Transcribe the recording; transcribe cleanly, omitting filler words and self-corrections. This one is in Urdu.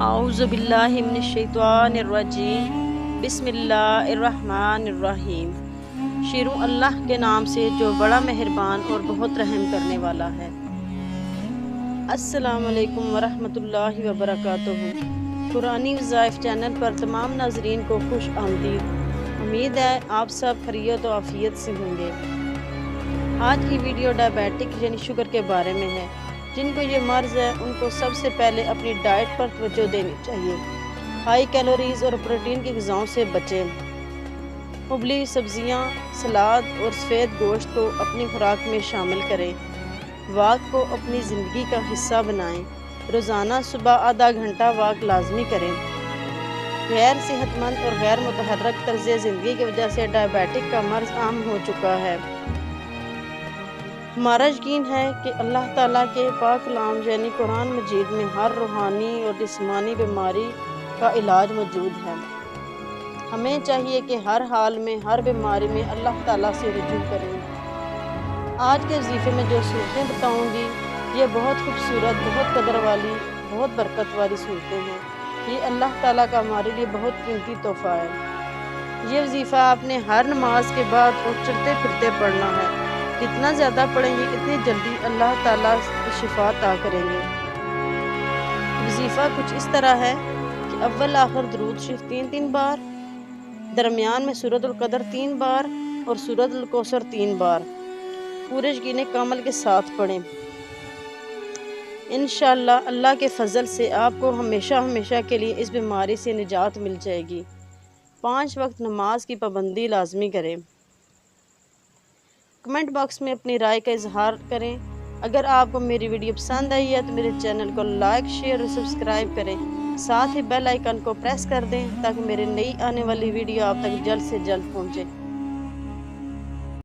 اعوذ باللہ من الشیطان الرجیم بسم اللہ الرحمن الرحیم۔ شروع اللہ کے نام سے جو بڑا مہربان اور بہت رحم کرنے والا ہے۔ السلام علیکم ورحمۃ اللہ وبرکاتہ۔ قرآنی وظائف چینل پر تمام ناظرین کو خوش آمدید۔ امید ہے آپ سب خیریت و عافیت سے ہوں گے۔ آج کی ویڈیو ڈائبیٹک یعنی شوگر کے بارے میں ہے۔ جن کو یہ مرض ہے ان کو سب سے پہلے اپنی ڈائٹ پر توجہ دینی چاہیے۔ ہائی کیلوریز اور پروٹین کی غذاؤں سے بچیں۔ ابلی سبزیاں، سلاد اور سفید گوشت کو اپنی خوراک میں شامل کریں۔ واک کو اپنی زندگی کا حصہ بنائیں۔ روزانہ صبح آدھا گھنٹہ واک لازمی کریں۔ غیر صحت مند اور غیر متحرک طرز زندگی کی وجہ سے ڈائبیٹک کا مرض عام ہو چکا ہے۔ ہمارا یقین ہے کہ اللہ تعالیٰ کے پاک کلام یعنی قرآن مجید میں ہر روحانی اور جسمانی بیماری کا علاج موجود ہے۔ ہمیں چاہیے کہ ہر حال میں ہر بیماری میں اللہ تعالیٰ سے رجوع کریں۔ آج کے وظیفے میں جو صورتیں بتاؤں گی یہ بہت خوبصورت، بہت قدر والی، بہت برکت والی صورتیں ہیں۔ یہ اللہ تعالیٰ کا ہمارے لیے بہت قیمتی تحفہ ہے۔ یہ وظیفہ آپ نے ہر نماز کے بعد اور چلتے پھرتے پڑھنا ہے۔ جتنا زیادہ پڑھیں گے اتنی جلدی اللہ تعالیٰ شفا عطا کریں گے۔ وظیفہ کچھ اس طرح ہے کہ اول آخر درود شریف 3 بار، درمیان میں سورۃ القدر 3 بار اور سورۃ الکوثر 3 بار پورے یقین کامل کے ساتھ پڑھیں۔ انشاءاللہ اللہ کے فضل سے آپ کو ہمیشہ کے لیے اس بیماری سے نجات مل جائے گی۔ 5 وقت نماز کی پابندی لازمی کریں۔ کمنٹ باکس میں اپنی رائے کا اظہار کریں۔ اگر آپ کو میری ویڈیو پسند آئی ہے تو میرے چینل کو لائک، شیئر اور سبسکرائب کریں۔ ساتھ ہی بیل آئیکن کو پریس کر دیں تاکہ میرے نئی آنے والی ویڈیو آپ تک جلد سے جلد پہنچے۔